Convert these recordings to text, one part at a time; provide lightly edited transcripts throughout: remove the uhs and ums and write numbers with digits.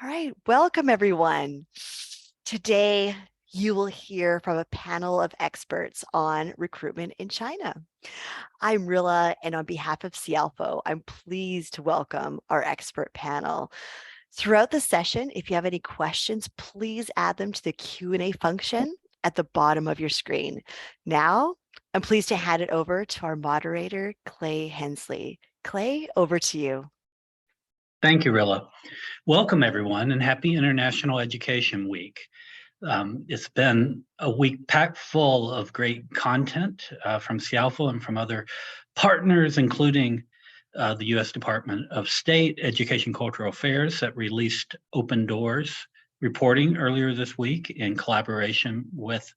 All right, welcome everyone. Today, you will hear from a panel of experts on recruitment in China. I'm Rilla, and on behalf of Cialfo, I'm pleased to welcome our expert panel. Throughout the session, if you have any questions, please add them to the Q&A function at the bottom of your screen. Now, I'm pleased to hand it over to our moderator, Clay Hensley. Clay, over to you. Thank you, Rilla. Welcome, everyone, and happy International Education Week. It's been a week packed full of great content from Cialfo and from other partners, including the U.S. Department of State Education Cultural Affairs that released Open Doors reporting earlier this week in collaboration with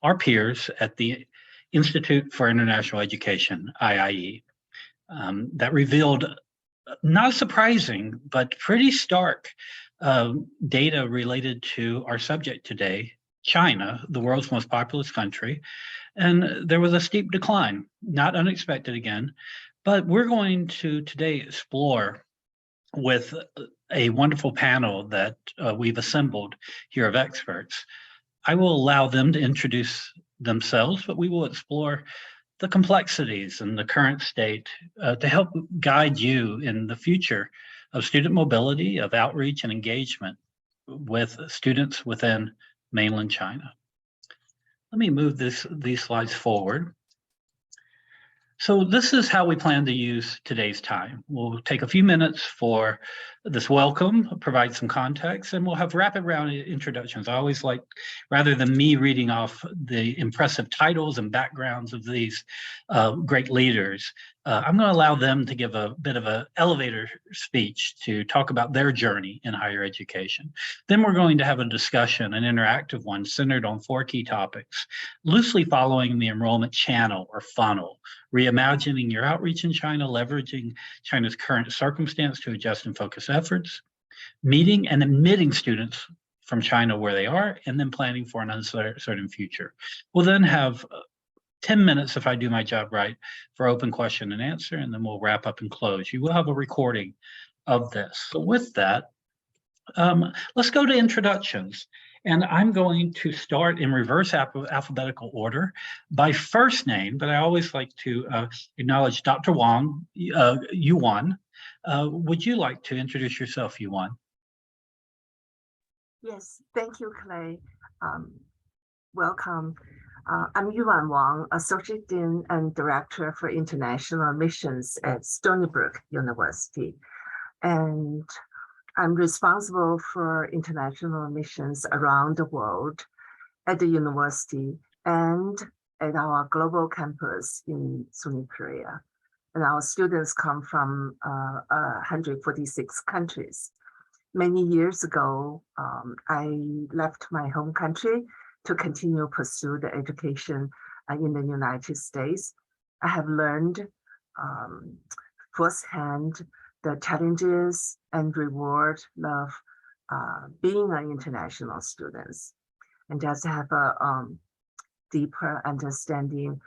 our peers at the Institute for International Education, IIE, that revealed not surprising, but pretty stark data related to our subject today, China, the world's most populous country. And there was a steep decline, not unexpected again, but we're going to today explore with a wonderful panel that we've assembled here of experts. I will allow them to introduce themselves, but we will explore the complexities and the current state to help guide you in the future of student mobility, of outreach and engagement with students within mainland China. Let me move these slides forward. So this is how we plan to use today's time. We'll take a few minutes for this welcome, provide some context, and we'll have rapid round introductions. I always like, rather than me reading off the impressive titles and backgrounds of these great leaders, I'm going to allow them to give a bit of an elevator speech to talk about their journey in higher education. Then we're going to have a discussion, an interactive one, centered on 4 key topics, loosely following the enrollment channel or funnel: reimagining your outreach in China, leveraging China's current circumstance to adjust and focus efforts, meeting and admitting students from China where they are, and then planning for an uncertain future. We'll then have 10 minutes, if I do my job right, for open question and answer, and then we'll wrap up and close. You will have a recording of this. So with that, let's go to introductions. And I'm going to start in reverse alphabetical order by first name, but I always like to acknowledge Dr. Wang, Yuan. Would you like to introduce yourself, Yuan? Yes, thank you, Clay. Welcome. I'm Yuan Wang, Associate Dean and Director for International Missions at Stony Brook University. And I'm responsible for international missions around the world at the university and at our global campus in SUNY Korea. And our students come from 146 countries. Many years ago, I left my home country to continue pursue the education in the United States. I have learned firsthand the challenges and reward of being an international student, and just have a deeper understanding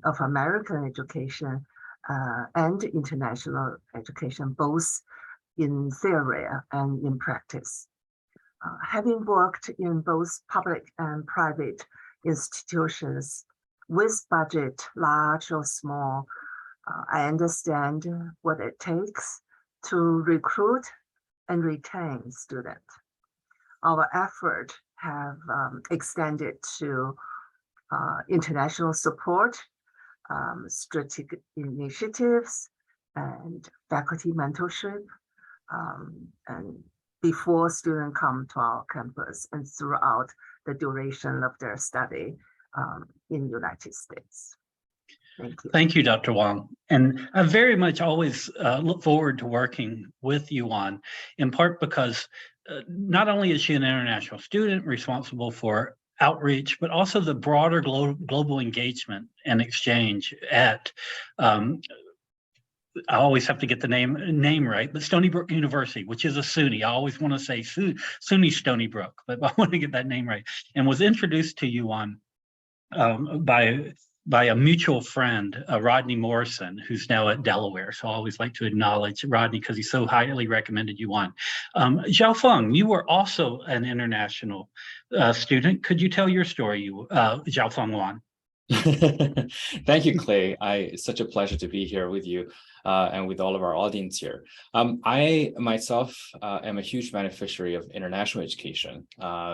of American education and international education, both in theory and in practice. Having worked in both public and private institutions with budget, large or small, I understand what it takes to recruit and retain students. Our effort have extended to international support, strategic initiatives, and faculty mentorship, and before students come to our campus and throughout the duration of their study in the United States. Thank you. Thank you, Dr. Wang. And I very much always look forward to working with Yuan, in part because not only is she an international student responsible for outreach, but also the broader global engagement and exchange at I always have to get the name right, but Stony Brook University, which is a SUNY. I always want to say SUNY Stony Brook, but I want to get that name right. And was introduced to Yuan by by a mutual friend, Rodney Morrison, who's now at Delaware. So I always like to acknowledge Rodney because he so highly recommended you on. Cialfo, you were also an international student. Could you tell your story, Cialfo Wan? Thank you, Clay. It's such a pleasure to be here with you and with all of our audience here. I myself am a huge beneficiary of international education.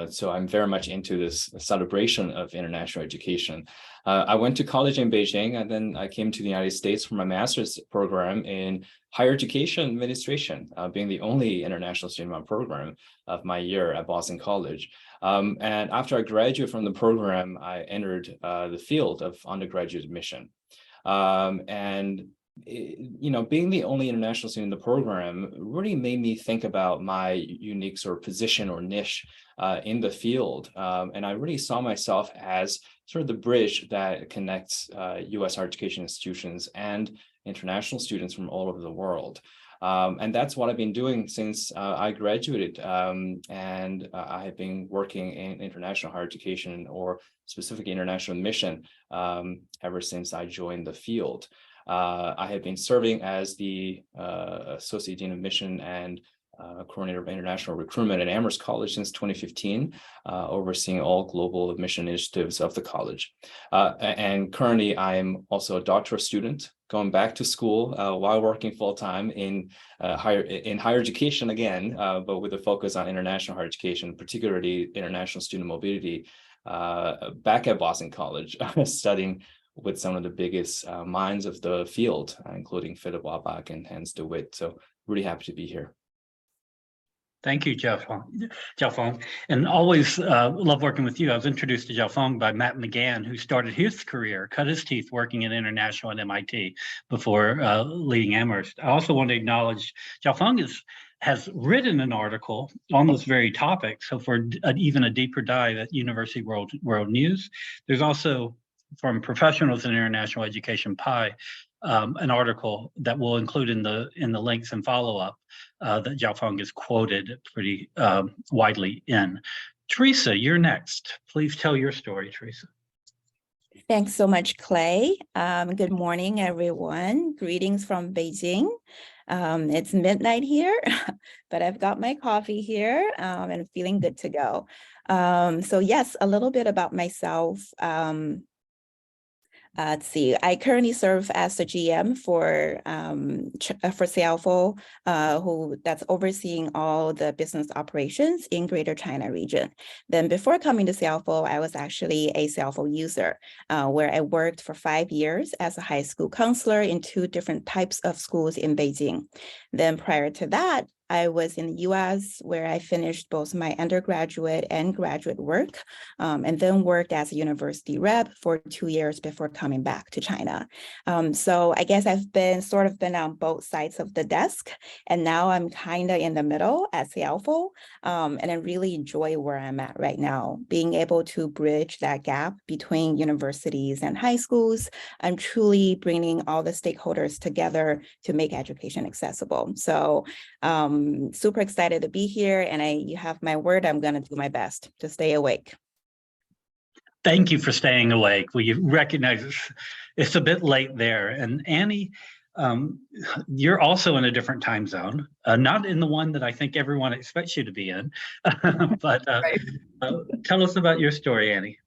So I'm very much into this celebration of international education. I went to college in Beijing, and then I came to the United States for my master's program in higher education administration, being the only international student in my program of my year at Boston College. And after I graduated from the program, I entered the field of undergraduate admission. Being the only international student in the program really made me think about my unique sort of position or niche in the field. And I really saw myself as sort of the bridge that connects U.S. higher education institutions and international students from all over the world. And that's what I've been doing since I graduated. And I have been working in international higher education, or specifically international admission, ever since I joined the field. I have been serving as the Associate Dean of Admission and Coordinator of International Recruitment at Amherst College since 2015, overseeing all global admission initiatives of the college. And currently, I'm also a doctoral student, going back to school while working full-time in higher education again, but with a focus on international higher education, particularly international student mobility, back at Boston College, studying with some of the biggest minds of the field, including Philip Wabach and Hans de Witt. So really happy to be here. Thank you, Cialfo. And always love working with you. I was introduced to Cialfo by Matt McGann, who started his career, cut his teeth working in international at MIT before leading Amherst. I also want to acknowledge Cialfo has written an article on this very topic. So for even a deeper dive at University World News, there's also from Professionals in International Education Pi, an article that we'll include in the links and follow-up that Cialfo is quoted pretty widely in. Teresa, you're next. Please tell your story, Teresa. Thanks so much, Clay. Good morning, everyone. Greetings from Beijing. It's midnight here, but I've got my coffee here and feeling good to go. So yes, a little bit about myself. Let's see. I currently serve as the GM for Cialfo, that's overseeing all the business operations in Greater China region. Then before coming to Cialfo, I was actually a Cialfo user, where I worked for 5 years as a high school counselor in 2 different types of schools in Beijing. Then prior to that, I was in the US, where I finished both my undergraduate and graduate work, and then worked as a university rep for 2 years before coming back to China. So I guess I've been on both sides of the desk, and now I'm kind of in the middle at Cialfo, and I really enjoy where I'm at right now, being able to bridge that gap between universities and high schools. I'm truly bringing all the stakeholders together to make education accessible. So super excited to be here, and you have my word, I'm going to do my best to stay awake. Thank you for staying awake. We recognize it's a bit late there. And Annie, you're also in a different time zone, not in the one that I think everyone expects you to be in, but tell us about your story, Annie.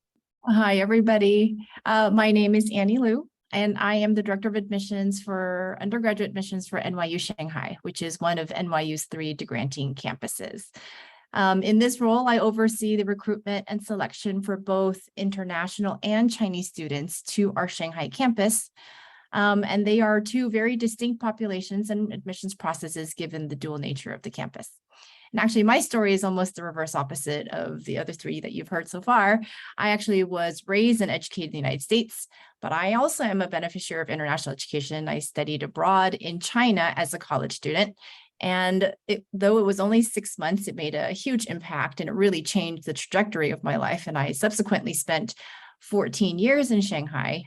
Hi, everybody. My name is Annie Liu, and I am the Director of Admissions for undergraduate admissions for NYU Shanghai, which is one of NYU's 3 granting campuses. In this role, I oversee the recruitment and selection for both international and Chinese students to our Shanghai campus. And they are 2 very distinct populations and admissions processes given the dual nature of the campus. And actually, my story is almost the reverse opposite of the other 3 that you've heard so far. I actually was raised and educated in the United States, but I also am a beneficiary of international education. I studied abroad in China as a college student. And though it was only 6 months, it made a huge impact, and it really changed the trajectory of my life. And I subsequently spent 14 years in Shanghai.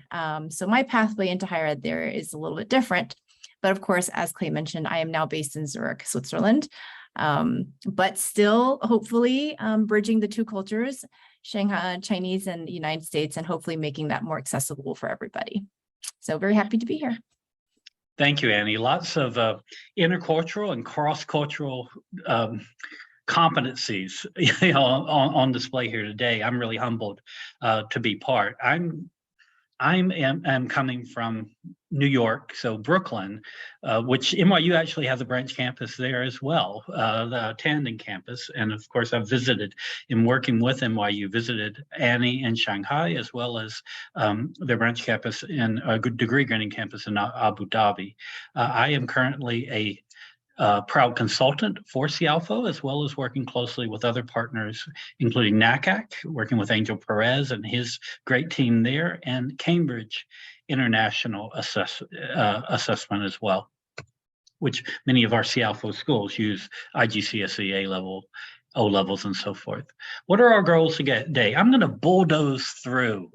So my pathway into higher ed there is a little bit different. But of course, as Clay mentioned, I am now based in Zurich, Switzerland. But still, hopefully, bridging the 2 cultures Shanghai, Chinese and the United States, and hopefully making that more accessible for everybody. So very happy to be here. Thank you, Annie. Lots of intercultural and cross-cultural competencies, on display here today. I'm really humbled to be part. I'm coming from New York, so Brooklyn, which NYU actually has a branch campus there as well, the Tandon campus. And of course, I've visited, in working with NYU, visited Annie in Shanghai, as well as their branch campus in a degree granting campus in Abu Dhabi. I am currently a proud consultant for Cialfo, as well as working closely with other partners, including NACAC, working with Angel Perez and his great team there, and Cambridge International Assessment as well, which many of our Cialfo schools use IGCSE A-level, O-levels, and so forth. What are our goals today? I'm going to bulldoze through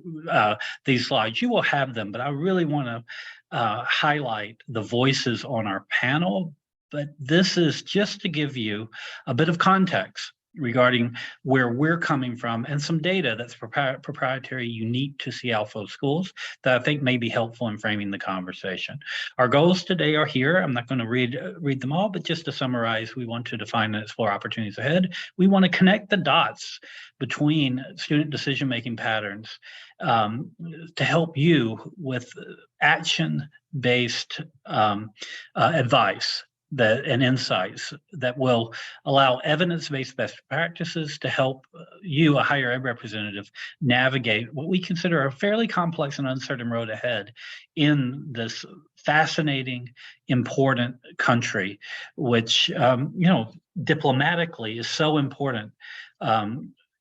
these slides. You will have them, but I really want to highlight the voices on our panel. But this is just to give you a bit of context regarding where we're coming from and some data that's proprietary, unique to Cialfo schools that I think may be helpful in framing the conversation. Our goals today are here. I'm not going to read them all, but just to summarize, we want to define and explore opportunities ahead. We want to connect the dots between student decision-making patterns to help you with action-based advice and insights that will allow evidence-based best practices to help you, a higher ed representative, navigate what we consider a fairly complex and uncertain road ahead in this fascinating, important country, which, diplomatically is so important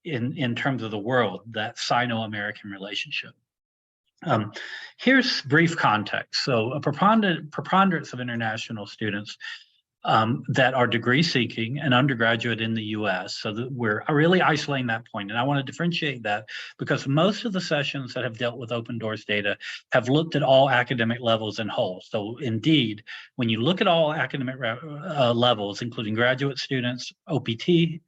in terms of the world, that Sino-American relationship. Here's brief context. So a preponderance of international students that are degree seeking and undergraduate in the US. So that we're really isolating that point. And I want to differentiate that because most of the sessions that have dealt with open doors data have looked at all academic levels in whole. So indeed, when you look at all academic levels, including graduate students, OPT,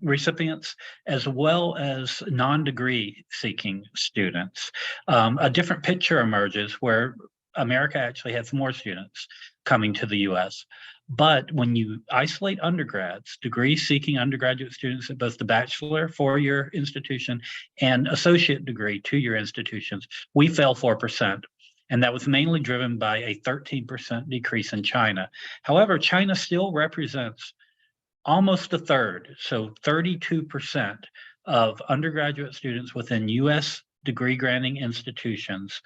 recipients, as well as non-degree seeking students, a different picture emerges where America actually has more students coming to the US. But when you isolate undergrads, degree seeking undergraduate students at both the bachelor, 4-year institution, and associate degree, 2-year institutions, we fell 4%. And that was mainly driven by a 13% decrease in China. However, China still represents almost a third, so 32% of undergraduate students within US degree granting institutions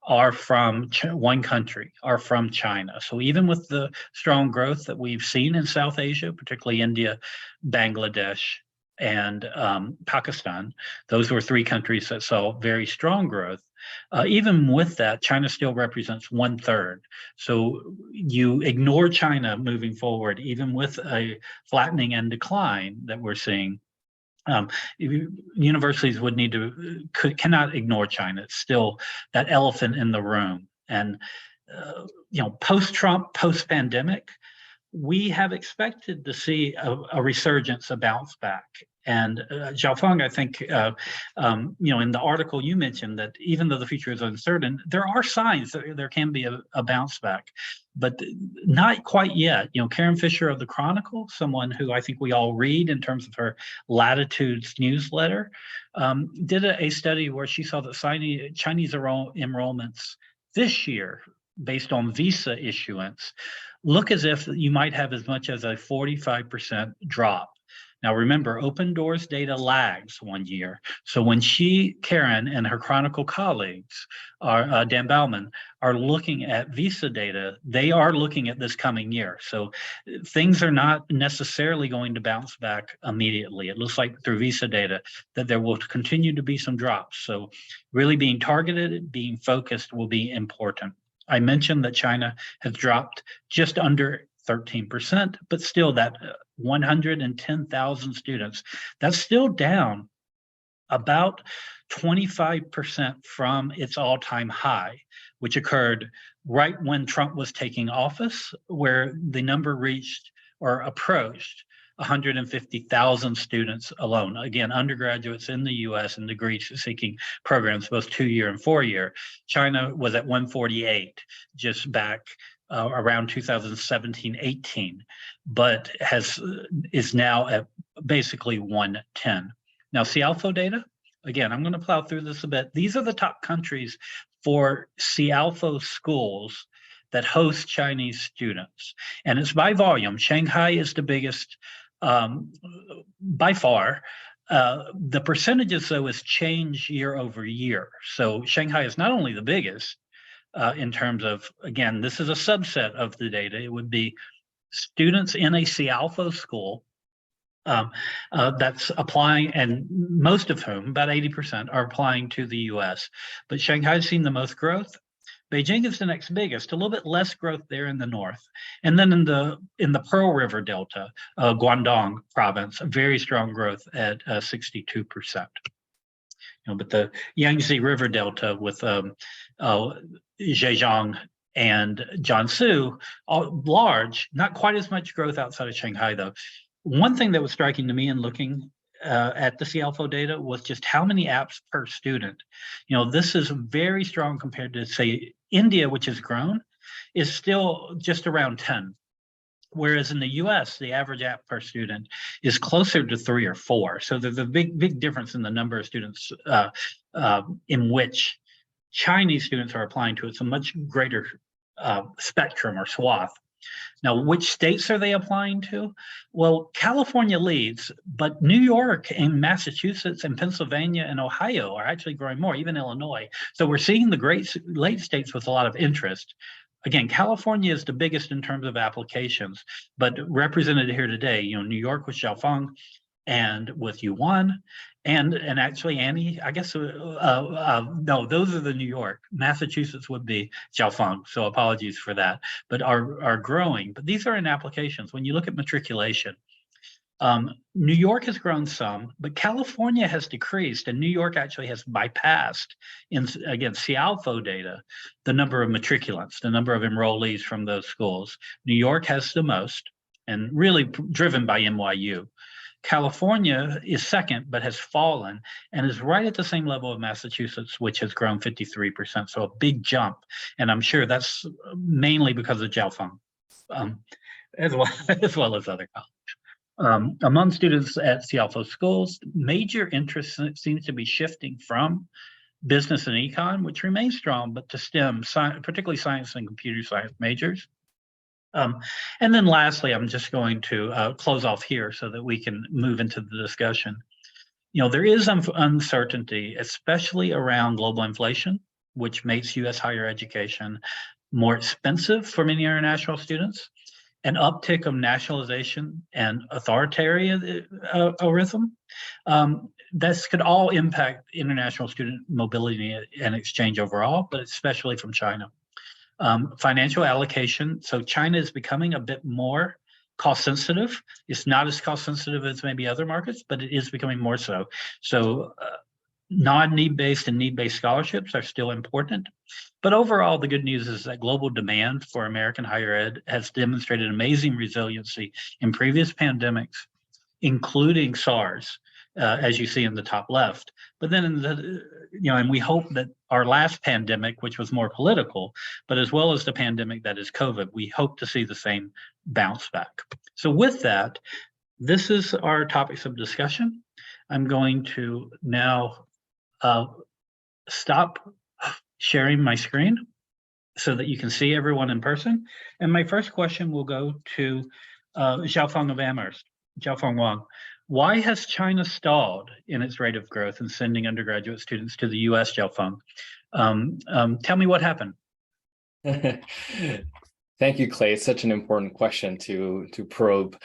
are from one country, are from China. So even with the strong growth that we've seen in South Asia, particularly India, Bangladesh, and Pakistan, those were 3 countries that saw very strong growth. Even with that, China still represents 1/3. So you ignore China moving forward, even with a flattening and decline that we're seeing. Universities would need to cannot ignore China. It's still that elephant in the room. And post-Trump, post-pandemic, we have expected to see a resurgence, a bounce back. And Cialfo, I think, in the article you mentioned that even though the future is uncertain, there are signs that there can be a bounce back, but not quite yet. Karen Fisher of the Chronicle, someone who I think we all read in terms of her Latitudes newsletter, did a study where she saw that Chinese enrollments this year, based on visa issuance, look as if you might have as much as a 45% drop. Now, remember, open doors data lags 1 year. So when Karen, and her Chronicle colleagues, Dan Bauman, are looking at visa data, they are looking at this coming year. So things are not necessarily going to bounce back immediately. It looks like through visa data that there will continue to be some drops. So really being targeted, being focused will be important. I mentioned that China has dropped just under 13%, but still that 110,000 students, that's still down about 25% from its all-time high, which occurred right when Trump was taking office, where the number reached or approached 150,000 students alone. Again, undergraduates in the US and degree-seeking programs, both 2-year and 4-year. China was at 148 just back around 2017-18, but is now at basically 110. Now, Cialfo data, again, I'm going to plow through this a bit. These are the top countries for Cialfo schools that host Chinese students, and it's by volume. Shanghai is the biggest by far. The percentages, though, is change year over year. So Shanghai is not only the biggest in terms of, again, this is a subset of the data. It would be students in a Cialfo school that's applying, and most of whom, about 80%, are applying to the US. But Shanghai's seen the most growth. Beijing is the next biggest, a little bit less growth there in the north. And then in the Pearl River Delta, Guangdong province, very strong growth at 62%. But the Yangtze River Delta with Zhejiang and Jiangsu, large, not quite as much growth outside of Shanghai, though. One thing that was striking to me in looking at the Cialfo data was just how many apps per student. This is very strong compared to, say, India, which has grown, is still just around 10. Whereas in the US, the average app per student is closer to 3 or 4. So there's a big difference in the number of students in which Chinese students are applying to. It's a much greater spectrum or swath. Now, which states are they applying to? Well, California leads, but New York and Massachusetts and Pennsylvania and Ohio are actually growing more, even Illinois. So we're seeing the great late states with a lot of interest. Again, California is the biggest in terms of applications, but represented here today, New York with Xiaofeng and with Yuan, and actually Annie, I guess, no, those are the New York. Massachusetts would be Cialfo, so apologies for that, but are growing. But these are in applications. When you look at matriculation, New York has grown some, but California has decreased, and New York actually has bypassed, again, Cialfo data, the number of matriculants, the number of enrollees from those schools. New York has the most, and really driven by NYU. California is second, but has fallen and is right at the same level of Massachusetts, which has grown 53%. So a big jump. And I'm sure that's mainly because of Cialfo, as well as other colleges. Among students at Cialfo schools, major interest seems to be shifting from business and econ, which remains strong, but to STEM, particularly science and computer science majors. And then lastly, I'm just going to close off here so that we can move into the discussion. There is uncertainty, especially around global inflation, which makes U.S. higher education more expensive for many international students, an uptick of nationalization and authoritarianism. This could all impact international student mobility and exchange overall, but especially from China. Financial allocation. So China is becoming a bit more cost sensitive. It's not as cost sensitive as maybe other markets, but it is becoming more so. So non-need based and need-based scholarships are still important. But overall, the good news is that global demand for American higher ed has demonstrated amazing resiliency in previous pandemics, including SARS, as you see in the top left. But then and we hope that our last pandemic, which was more political, but as well as the pandemic that is COVID, we hope to see the same bounce back. So with that, this is our topics of discussion. I'm going to now stop sharing my screen so that you can see everyone in person. And my first question will go to Xiaofeng of Amherst, Xiaofeng Wang. Why has China stalled in its rate of growth and sending undergraduate students to the US, Xiaofeng? Tell me what happened. Thank you, Clay. It's such an important question to probe.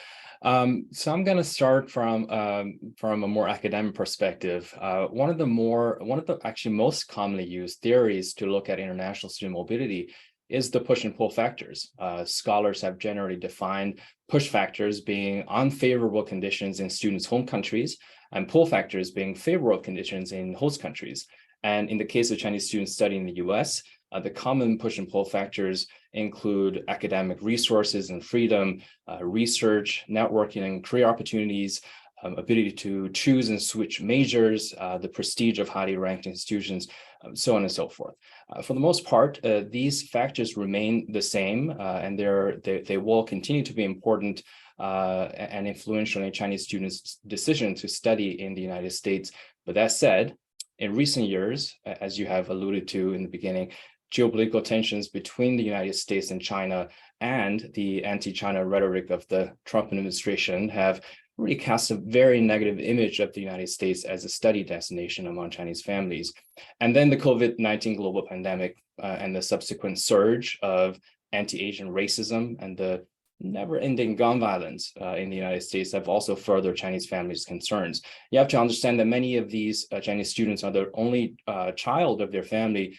So I'm going to start from a more academic perspective. One of the actually most commonly used theories to look at international student mobility is the push and pull factors. Scholars have generally defined push factors being unfavorable conditions in students' home countries and pull factors being favorable conditions in host countries. And in the case of Chinese students studying in the US, the common push and pull factors include academic resources and freedom, research, networking, and career opportunities, ability to choose and switch majors, the prestige of highly ranked institutions, so on and so forth. For the most part, these factors remain the same, and they will continue to be important and influential in Chinese students' decision to study in the United States. But that said, in recent years, as you have alluded to in the beginning, geopolitical tensions between the United States and China and the anti-China rhetoric of the Trump administration have really cast a very negative image of the United States as a study destination among Chinese families. And then the COVID-19 global pandemic and the subsequent surge of anti-Asian racism and the never-ending gun violence in the United States have also furthered Chinese families' concerns. You have to understand that many of these Chinese students are the only child of their family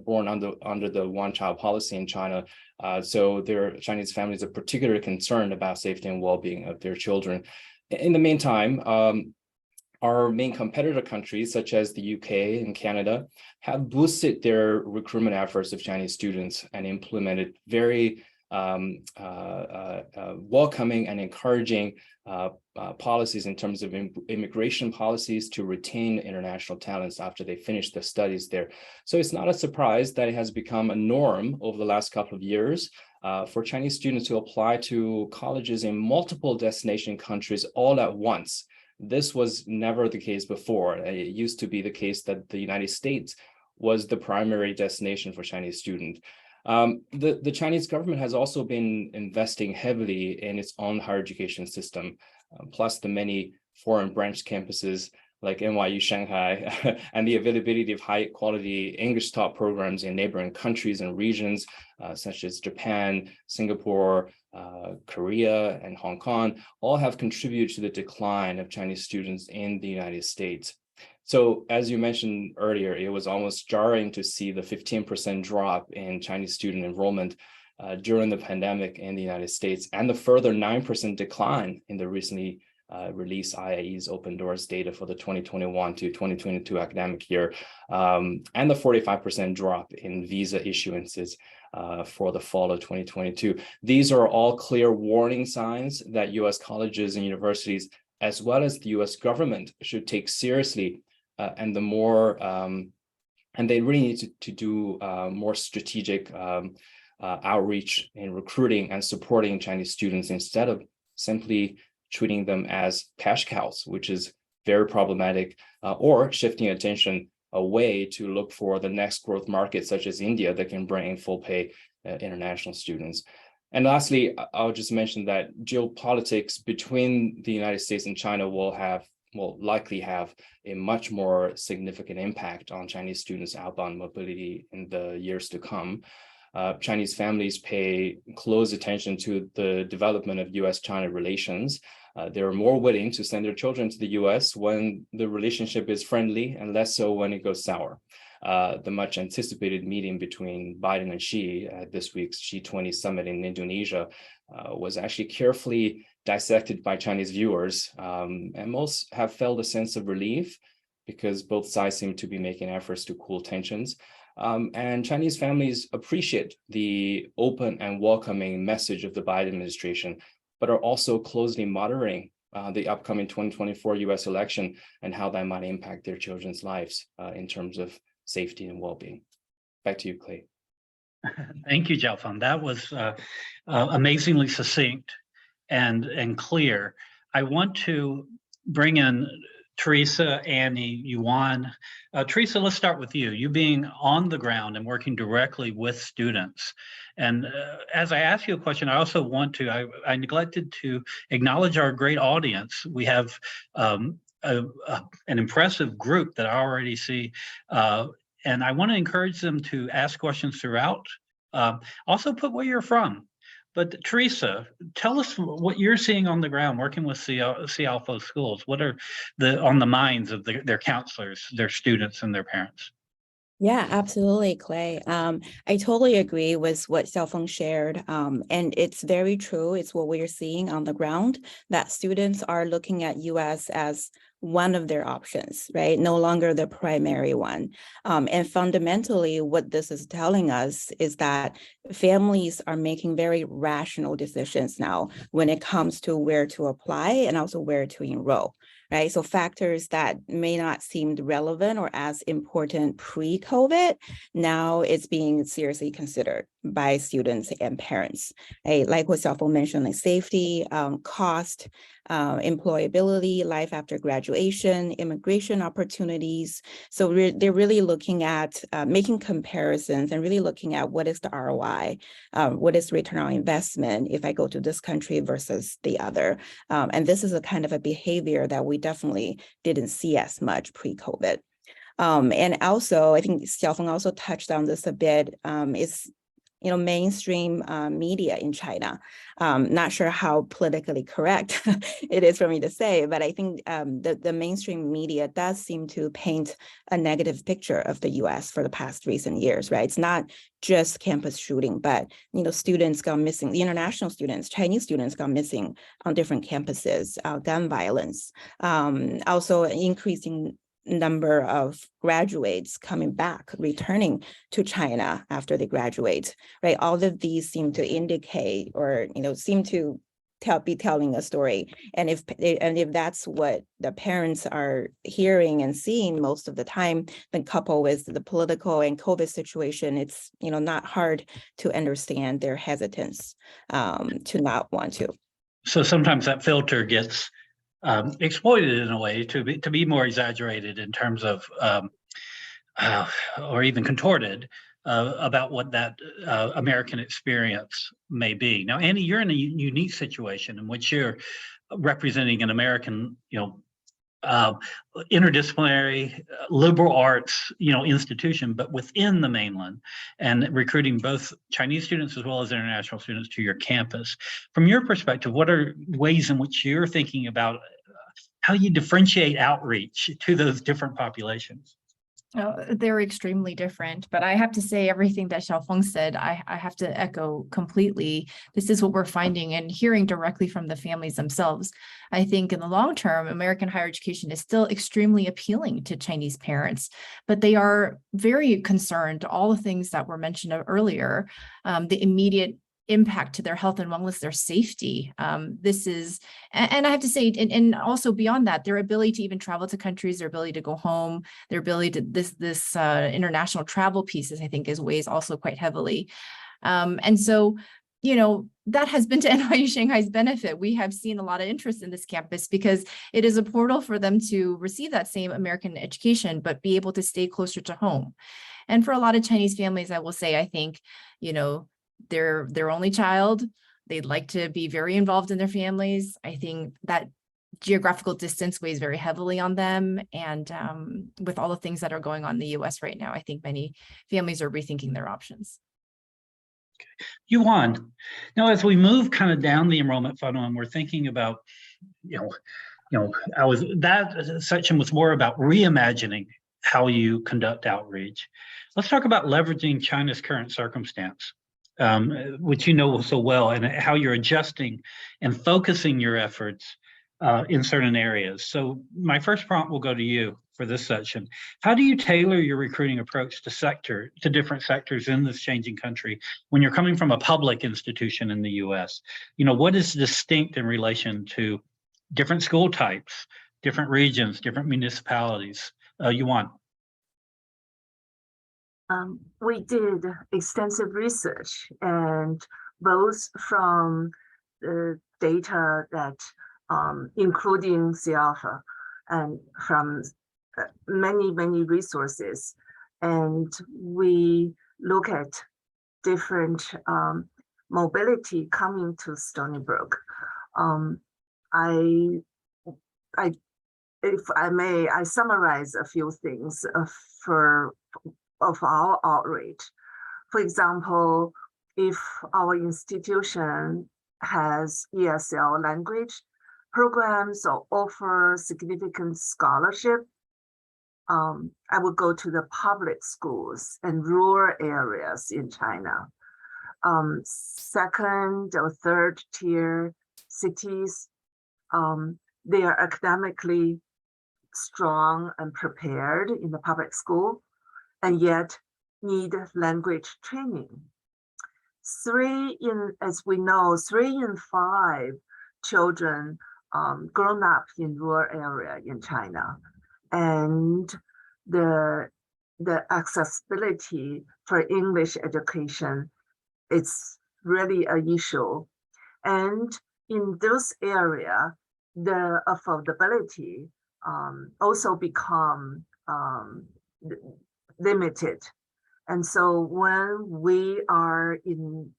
born under the one-child policy in China. So their Chinese families are particularly concerned about safety and well-being of their children. In the meantime, our main competitor countries, such as the UK and Canada, have boosted their recruitment efforts of Chinese students and implemented very welcoming and encouraging policies in terms of immigration policies to retain international talents after they finish their studies there. So it's not a surprise that it has become a norm over the last couple of years for Chinese students to apply to colleges in multiple destination countries all at once. This was never the case before. It used to be the case that the United States was the primary destination for Chinese students. The Chinese government has also been investing heavily in its own higher education system, plus the many foreign branch campuses like NYU Shanghai and the availability of high quality English taught programs in neighboring countries and regions such as Japan, Singapore, Korea, and Hong Kong all have contributed to the decline of Chinese students in the United States. So as you mentioned earlier, it was almost jarring to see the 15% drop in Chinese student enrollment during the pandemic in the United States, and the further 9% decline in the recently released IIE's Open Doors data for the 2021 to 2022 academic year, and the 45% drop in visa issuances for the fall of 2022. These are all clear warning signs that U.S. colleges and universities, as well as the U.S. government, should take seriously and they really need to do more strategic outreach in recruiting and supporting Chinese students instead of simply treating them as cash cows, which is very problematic, or shifting attention away to look for the next growth market, such as India, that can bring in full pay international students. And lastly, I'll just mention that geopolitics between the United States and China will likely have a much more significant impact on Chinese students' outbound mobility in the years to come. Chinese families pay close attention to the development of US-China relations. They're more willing to send their children to the US when the relationship is friendly and less so when it goes sour. The much anticipated meeting between Biden and Xi at this week's G20 summit in Indonesia was actually carefully dissected by Chinese viewers, and most have felt a sense of relief because both sides seem to be making efforts to cool tensions. And Chinese families appreciate the open and welcoming message of the Biden administration, but are also closely monitoring the upcoming 2024 US election and how that might impact their children's lives in terms of safety and well-being. Back to you, Clay. Thank you, Cialfo. That was amazingly succinct and clear. I want to bring in Teresa, Annie, Yuan. Teresa, let's start with you. You being on the ground and working directly with students. And as I ask you a question, I also want to, I neglected to acknowledge our great audience. We have an impressive group that I already see. And I want to encourage them to ask questions throughout. Also put where you're from. But Teresa, tell us what you're seeing on the ground working with Cialfo schools. What are on the minds of their counselors, their students, and their parents? Yeah, absolutely, Clay. I totally agree with what Cialfo shared. And it's very true. It's what we're seeing on the ground, that students are looking at US as one of their options, right? No longer the primary one. And fundamentally, what this is telling us is that families are making very rational decisions now when it comes to where to apply and also where to enroll. Right. So factors that may not seem relevant or as important pre-COVID, now it's being seriously considered by students and parents. Right? Like what Cialfo mentioned, like safety, cost, employability, life after graduation, immigration opportunities. So they're really looking at making comparisons and really looking at what is the ROI, what is return on investment if I go to this country versus the other. And this is a kind of a behavior that we definitely didn't see as much pre-COVID. And also, I think Cialfo also touched on this a bit, is mainstream media in China. Not sure how politically correct it is for me to say, but I think the mainstream media does seem to paint a negative picture of the US for the past recent years, right? It's not just campus shooting, but students gone missing, the international students, Chinese students gone missing on different campuses, gun violence, also increasing number of graduates coming back, returning to China after they graduate, right? All of these seem to indicate or, seem to be telling a story. And if that's what the parents are hearing and seeing most of the time, then coupled with the political and COVID situation, it's, not hard to understand their hesitance to not want to. So sometimes that filter gets exploited in a way to be more exaggerated in terms of or even contorted about what that American experience may be. Now, Annie, you're in a unique situation in which you're representing an American, interdisciplinary liberal arts, institution, but within the mainland, and recruiting both Chinese students as well as international students to your campus. From your perspective, what are ways in which you're thinking about how you differentiate outreach to those different populations? They're extremely different, but I have to say everything that Cialfo said, I have to echo completely. This is what we're finding and hearing directly from the families themselves. I think in the long term, American higher education is still extremely appealing to Chinese parents, but they are very concerned, all the things that were mentioned earlier, the immediate impact to their health and wellness, their safety. This is, and I have to say, and also beyond that, their ability to even travel to countries, their ability to go home, their ability to this international travel pieces, I think, weighs also quite heavily. And so, that has been to NYU Shanghai's benefit. We have seen a lot of interest in this campus because it is a portal for them to receive that same American education, but be able to stay closer to home. And for a lot of Chinese families, I will say, I think, they're their only child. They'd like to be very involved in their families. I think that geographical distance weighs very heavily on them. And with all the things that are going on in the US right now, I think many families are rethinking their options. Yuan, now as we move kind of down the enrollment funnel and we're thinking about, that section was more about reimagining how you conduct outreach. Let's talk about leveraging China's current circumstance, which you know so well, and how you're adjusting and focusing your efforts in certain areas. So my first prompt will go to you for this section. How do you tailor your recruiting approach to different sectors in this changing country when you're coming from a public institution in the US? What is distinct in relation to different school types, different regions, different municipalities? Yuan. We did extensive research, and both from the data that, including Cialfo, and from many resources, and we look at different mobility coming to Stony Brook. If I may, I summarize a few things of our outreach. For example, if our institution has ESL language programs or offer significant scholarship, I would go to the public schools and rural areas in China. Second or third tier cities, they are academically strong and prepared in the public school, and yet need language training. As we know, 3 in 5 children grown up in rural area in China, and the accessibility for English education is really an issue. And in those areas, the affordability also become limited. And so when we are in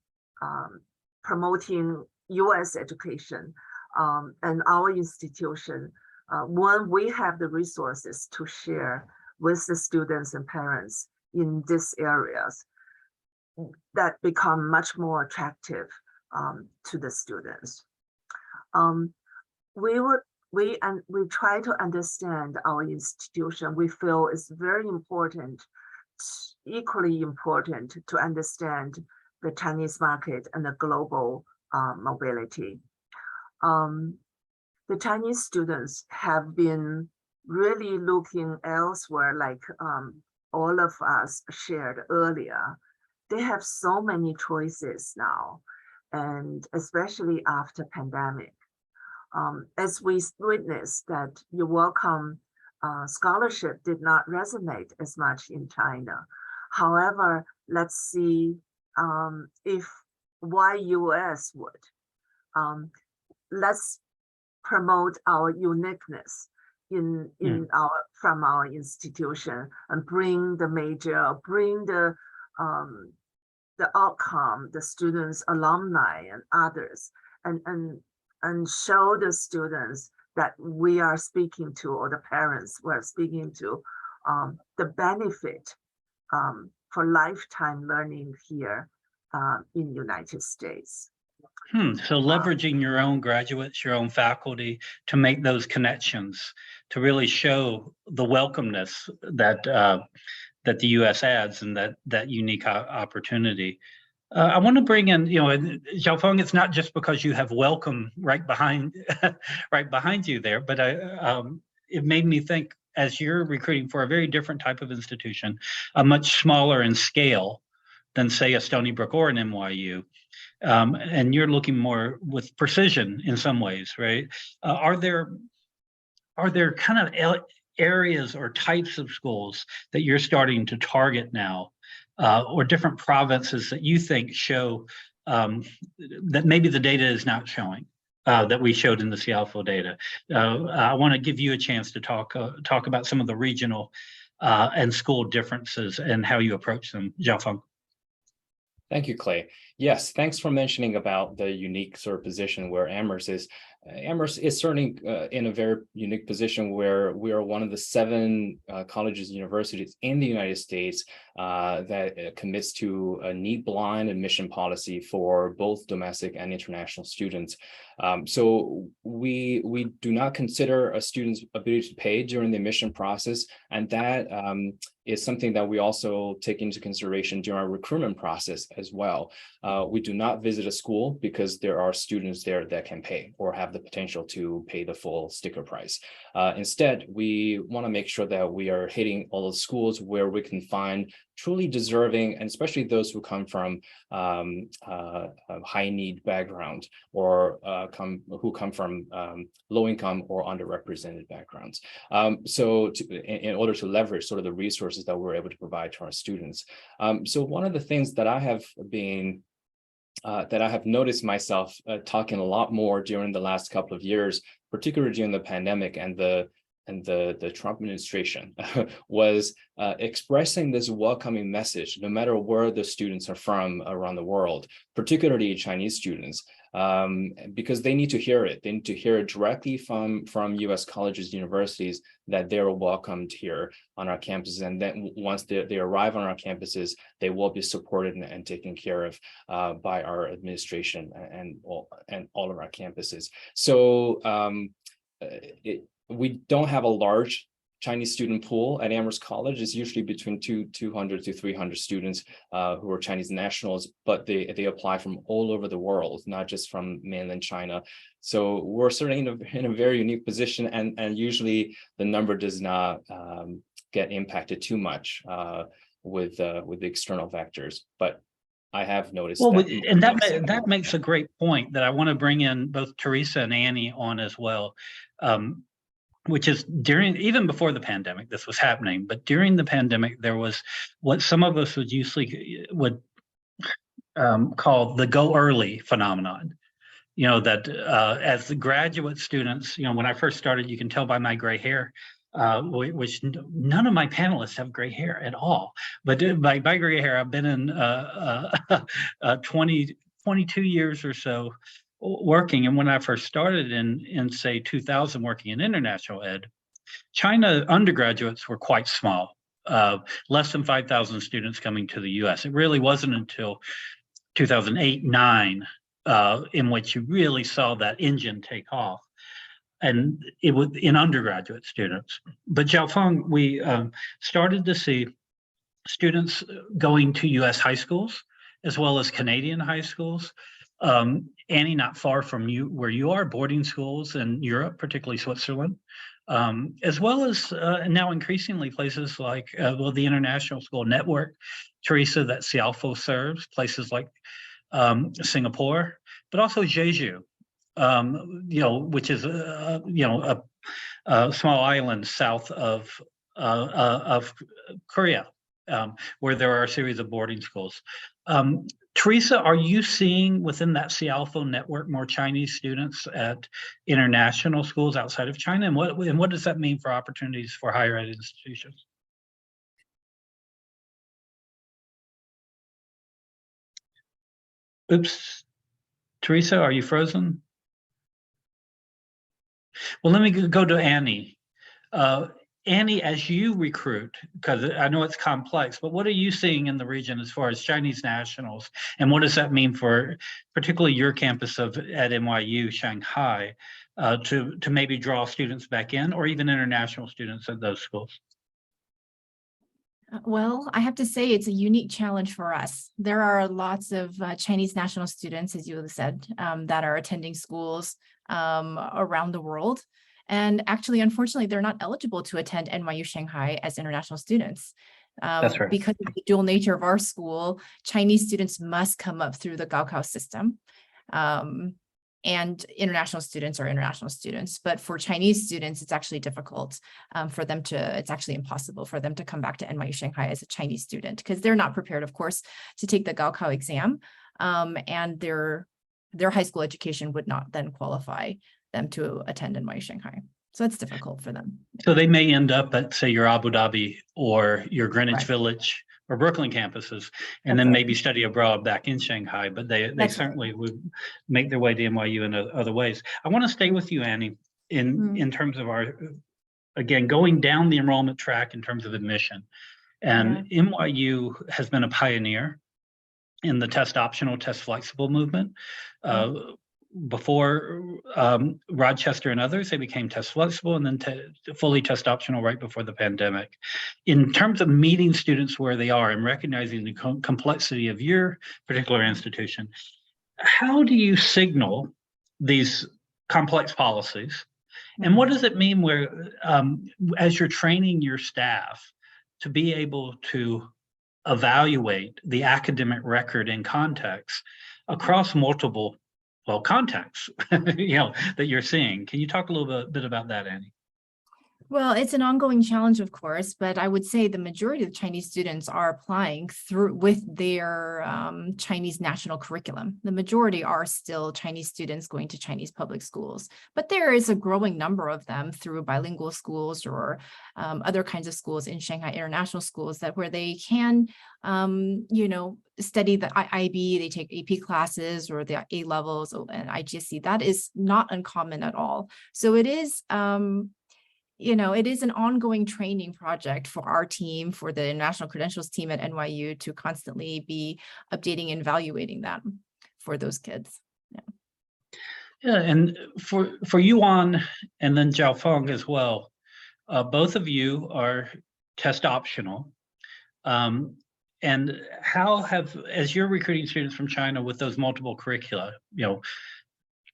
promoting US education and our institution, when we have the resources to share with the students and parents in these areas, that become much more attractive to the students. We try to understand our institution. We feel it's very important, equally important, to understand the Chinese market and the global mobility. The Chinese students have been really looking elsewhere, like all of us shared earlier. They have so many choices now, and especially after pandemic. As we witnessed that your welcome scholarship did not resonate as much in China. However, let's see if why US would. Let's promote our uniqueness from our institution and bring the major, bring the outcome, the students, alumni, and others, and show the students that we are speaking to, or the parents we're speaking to, the benefit for lifetime learning here in the United States. So leveraging your own graduates, your own faculty to make those connections, to really show the welcomeness that that the U.S. adds and that unique opportunity. I want to bring in, Cialfo, it's not just because you have welcome right behind you there, but it made me think, as you're recruiting for a very different type of institution, a much smaller in scale than, say, a Stony Brook or an NYU, and you're looking more with precision in some ways, right? Are there kind of areas or types of schools that you're starting to target now, or different provinces that you think show that maybe the data is not showing, that we showed in the Cialfo data? I want to give you a chance to talk about some of the regional and school differences and how you approach them, Cialfo. Thank you, Clay. Yes, thanks for mentioning about the unique sort of position where Amherst is. Amherst is certainly in a very unique position where we are one of the 7 colleges and universities in the United States that commits to a need-blind admission policy for both domestic and international students. So we do not consider a student's ability to pay during the admission process, and that is something that we also take into consideration during our recruitment process as well. We do not visit a school because there are students there that can pay or have the potential to pay the full sticker price. Instead, we want to make sure that we are hitting all the schools where we can find truly deserving, and especially those who come from high need background, or who come from low income or underrepresented backgrounds. So in order to leverage sort of the resources that we're able to provide to our students. So one of the things that I have been that I have noticed myself talking a lot more during the last couple of years, particularly during the pandemic and the Trump administration, was expressing this welcoming message, no matter where the students are from around the world, particularly Chinese students, because they need to hear it. They need to hear it directly from U.S. colleges, universities, that they're welcomed here on our campuses. And then once they arrive on our campuses, they will be supported and taken care of by our administration and all of our campuses. So we don't have a large Chinese student pool at Amherst College is usually between 200 to 300 students who are Chinese nationals, but they apply from all over the world, not just from mainland China. So we're certainly in a very unique position, and usually the number does not get impacted too much with the external vectors. But I have noticed and that makes a great point that I want to bring in both Teresa and Annie on as well. Which is even before the pandemic, this was happening, but during the pandemic, there was what some of us would call the go early phenomenon. You know, that as the graduate students, you know, when I first started, you can tell by my gray hair, which none of my panelists have gray hair at all. But by gray hair, I've been in 22 years or so working. And when I first started in say 2000 working in international ed, China undergraduates were quite small, less than 5,000 students coming to the US. It really wasn't until 2008-9 in which you really saw that engine take off. And it was in undergraduate students. But Cialfo, we started to see students going to US high schools as well as Canadian high schools. Annie, not far from you, where you are, boarding schools in Europe, particularly Switzerland, as well as now increasingly places like, the International School Network, Teresa, that Cialfo serves, places like Singapore, but also Jeju, which is, a small island south of Korea, where there are a series of boarding schools. Teresa, are you seeing within that Cialfo network more Chinese students at international schools outside of China? And what does that mean for opportunities for higher ed institutions? Oops, Teresa, are you frozen? Well, let me go to Annie. Annie, as you recruit, because I know it's complex, but what are you seeing in the region as far as Chinese nationals? And what does that mean for particularly your campus at NYU Shanghai to maybe draw students back in, or even international students at those schools? Well, I have to say it's a unique challenge for us. There are lots of Chinese national students, as you said, that are attending schools around the world. And actually, unfortunately, they're not eligible to attend NYU Shanghai as international students. That's right. Because of the dual nature of our school, Chinese students must come up through the Gaokao system. And international students are international students. But for Chinese students, it's actually difficult for them it's actually impossible for them to come back to NYU Shanghai as a Chinese student, because they're not prepared, of course, to take the Gaokao exam. And their high school education would not then qualify them to attend NYU Shanghai. So it's difficult for them. So they may end up at, say, your Abu Dhabi or your Greenwich Right. Village or Brooklyn campuses, and then maybe study abroad back in Shanghai, but they certainly would make their way to NYU in other ways. I want to stay with you, Annie, in terms of again, going down the enrollment track in terms of admission. And NYU has been a pioneer in the test optional, test flexible movement. Before Rochester and others, they became test flexible and then fully test optional right before the pandemic. In terms of meeting students where they are and recognizing the complexity of your particular institution, how do you signal these complex policies? And what does it mean where, as you're training your staff to be able to evaluate the academic record in context across multiple contexts, that you're seeing? Can you talk a little bit about that, Annie? Well, it's an ongoing challenge, of course, but I would say the majority of Chinese students are applying with their Chinese national curriculum. The majority are still Chinese students going to Chinese public schools, but there is a growing number of them through bilingual schools or other kinds of schools in Shanghai international schools where they can, study the IB, they take AP classes or the A levels and IGCSE. That is not uncommon at all. So it is, it is an ongoing training project for our team, for the National Credentials team at NYU to constantly be updating and evaluating them for those kids. Yeah, and for Yuan and then Cialfo as well, both of you are test optional. And how have, as you're recruiting students from China with those multiple curricula,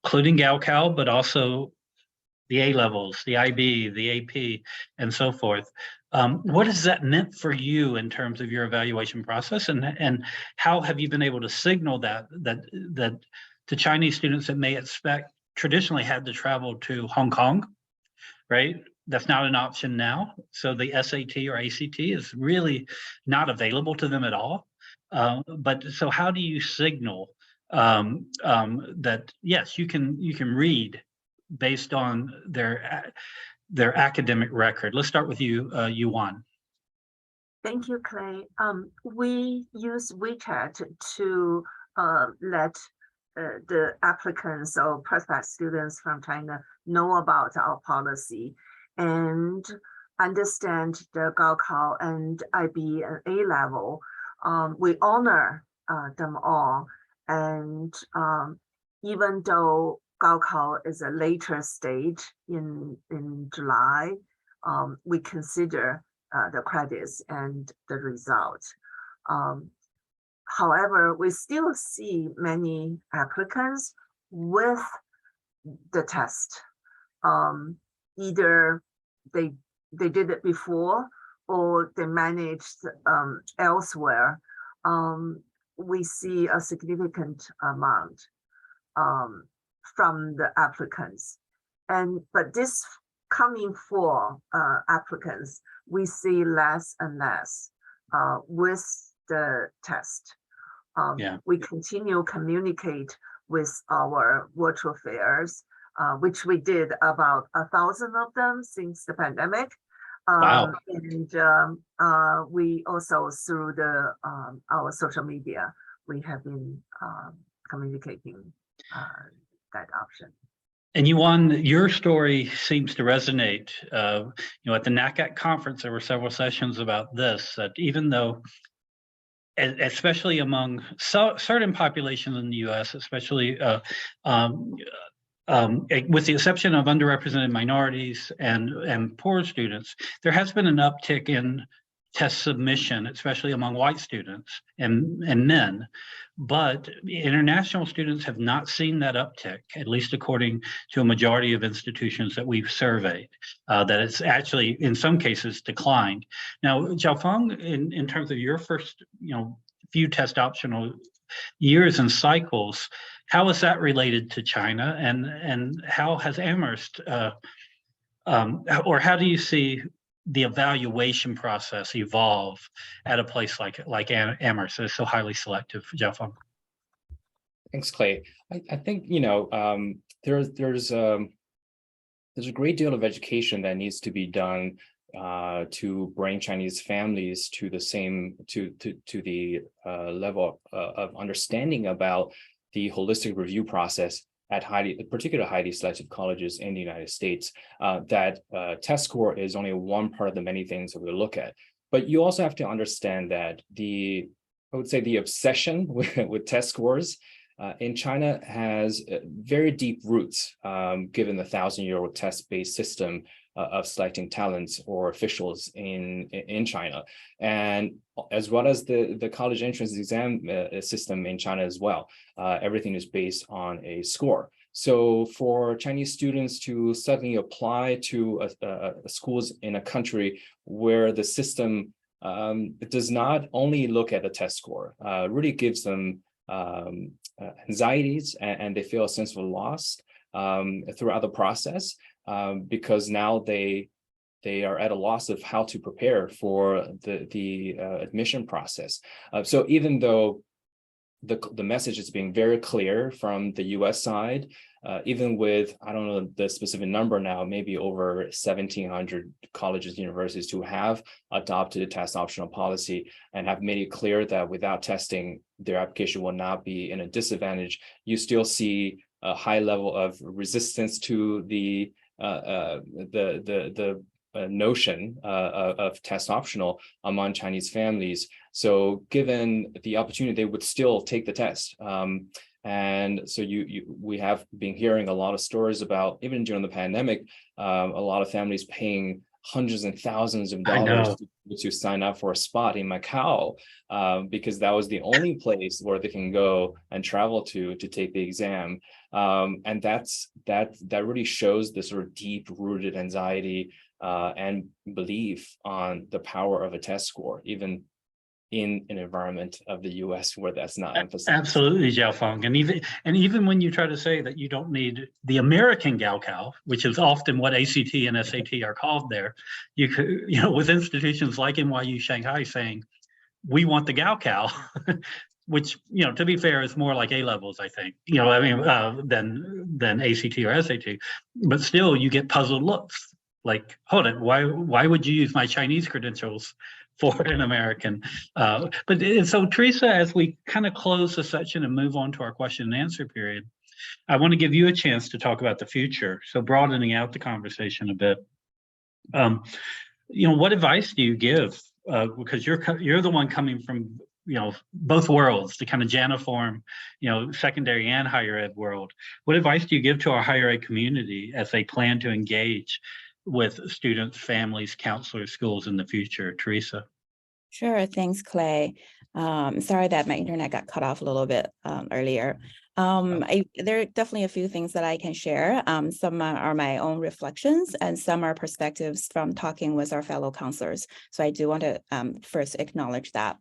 including Gaokao, but also the A levels, the IB, the AP, and so forth. What has that meant for you in terms of your evaluation process, and how have you been able to signal that to Chinese students that may expect traditionally had to travel to Hong Kong, right? That's not an option now. So the SAT or ACT is really not available to them at all. But so how do you signal that yes, you can read based on their academic record? Let's start with you, Yuan. Thank you, Clay. We use WeChat to let the applicants or prospective students from China know about our policy and understand the Gaokao and IB and A level. We honor them all. And even though Gaokao is a later stage in July, we consider the credits and the result. However, we still see many applicants with the test. Either they did it before or they managed elsewhere. We see a significant amount from the applicants. But this coming fall applicants, we see less and less with the test. We continue communicate with our virtual fairs, which we did about 1,000 of them since the pandemic. Wow. And we also through the our social media, we have been communicating that option. And Yuan, your story seems to resonate. At the NACAC conference, there were several sessions about this, that even though, especially among certain populations in the US, especially with the exception of underrepresented minorities and poor students, there has been an uptick in test submission, especially among white students and men. But international students have not seen that uptick, at least according to a majority of institutions that we've surveyed, that it's actually, in some cases, declined. Now, Cialfo, in terms of your first, few test optional years and cycles, how is that related to China, and how has Amherst, or how do you see the evaluation process evolve at a place like Amherst that is so highly selective, Cialfo? Thanks, Clay. I think there's a great deal of education that needs to be done to bring Chinese families to the same to the level of understanding about the holistic review process at particular highly selective colleges in the United States. That test score is only one part of the many things that we look at. But you also have to understand that I would say the obsession with test scores in China has very deep roots, given the 1,000-year-old test-based system of selecting talents or officials in China, and as well as the college entrance exam system in China as well. Everything is based on a score. So for Chinese students to suddenly apply to schools in a country where the system does not only look at the test score, really gives them anxieties, and they feel a sense of loss throughout the process, because now they are at a loss of how to prepare for the admission process. So even though the message is being very clear from the US side, even with, I don't know the specific number now, maybe over 1,700 colleges and universities who have adopted a test optional policy and have made it clear that without testing, their application will not be in a disadvantage, you still see a high level of resistance to the notion of test optional among Chinese families. So given the opportunity, they would still take the test. And so we have been hearing a lot of stories about, even during the pandemic, a lot of families paying hundreds and thousands of I dollars know. to sign up for a spot in Macau, because that was the only place where they can go and travel to take the exam. And that really shows the sort of deep-rooted anxiety and belief on the power of a test score, even in an environment of the US where that's not emphasized. Absolutely, Jiaofeng. And even when you try to say that you don't need the American Gaokao, which is often what ACT and SAT are called there, you could, with institutions like NYU Shanghai saying, we want the Gaokao, which, to be fair, is more like A levels, I think, than ACT or SAT. But still, you get puzzled looks like, hold it, why would you use my Chinese credentials for an American? So Teresa, as we kind of close the section and move on to our question and answer period, I want to give you a chance to talk about the future. So broadening out the conversation a bit, what advice do you give? Because you're the one coming from both worlds, the kind of Janiform, secondary and higher ed world. What advice do you give to our higher ed community as they plan to engage with students, families, counselors, schools in the future? Teresa. Sure, thanks, Clay. Sorry that my internet got cut off a little bit earlier. There are definitely a few things that I can share. Some are my own reflections and some are perspectives from talking with our fellow counselors. So I do want to first acknowledge that.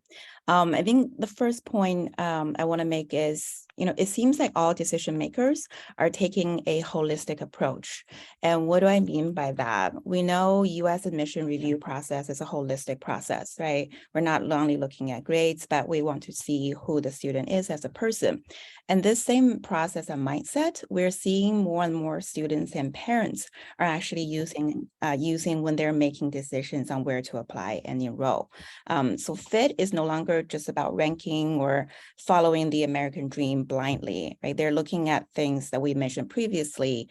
I think the first point I want to make is, it seems like all decision makers are taking a holistic approach. And what do I mean by that? We know U.S. admission review process is a holistic process, right? We're not only looking at grades, but we want to see who the student is as a person. And this same process and mindset, we're seeing more and more students and parents are actually using when they're making decisions on where to apply and enroll. So FIT is no longer just about ranking or following the American dream blindly, right? They're looking at things that we mentioned previously,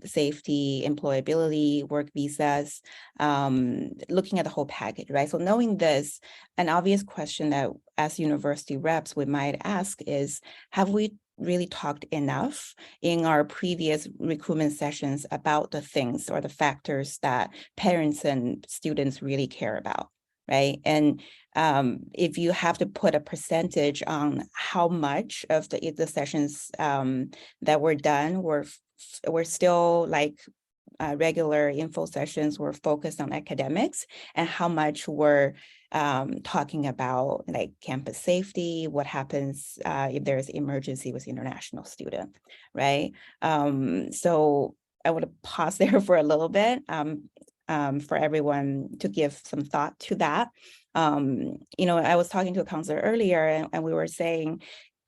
safety, employability, work visas, looking at the whole package, right? So knowing this, an obvious question that as university reps we might ask is, have we really talked enough in our previous recruitment sessions about the things or the factors that parents and students really care about, right? And if you have to put a percentage on how much of the sessions that were done were still like regular info sessions were focused on academics, and how much were talking about like campus safety, what happens if there's emergency with international student, right? So I would pause there for a little bit for everyone to give some thought to that. I was talking to a counselor earlier and we were saying,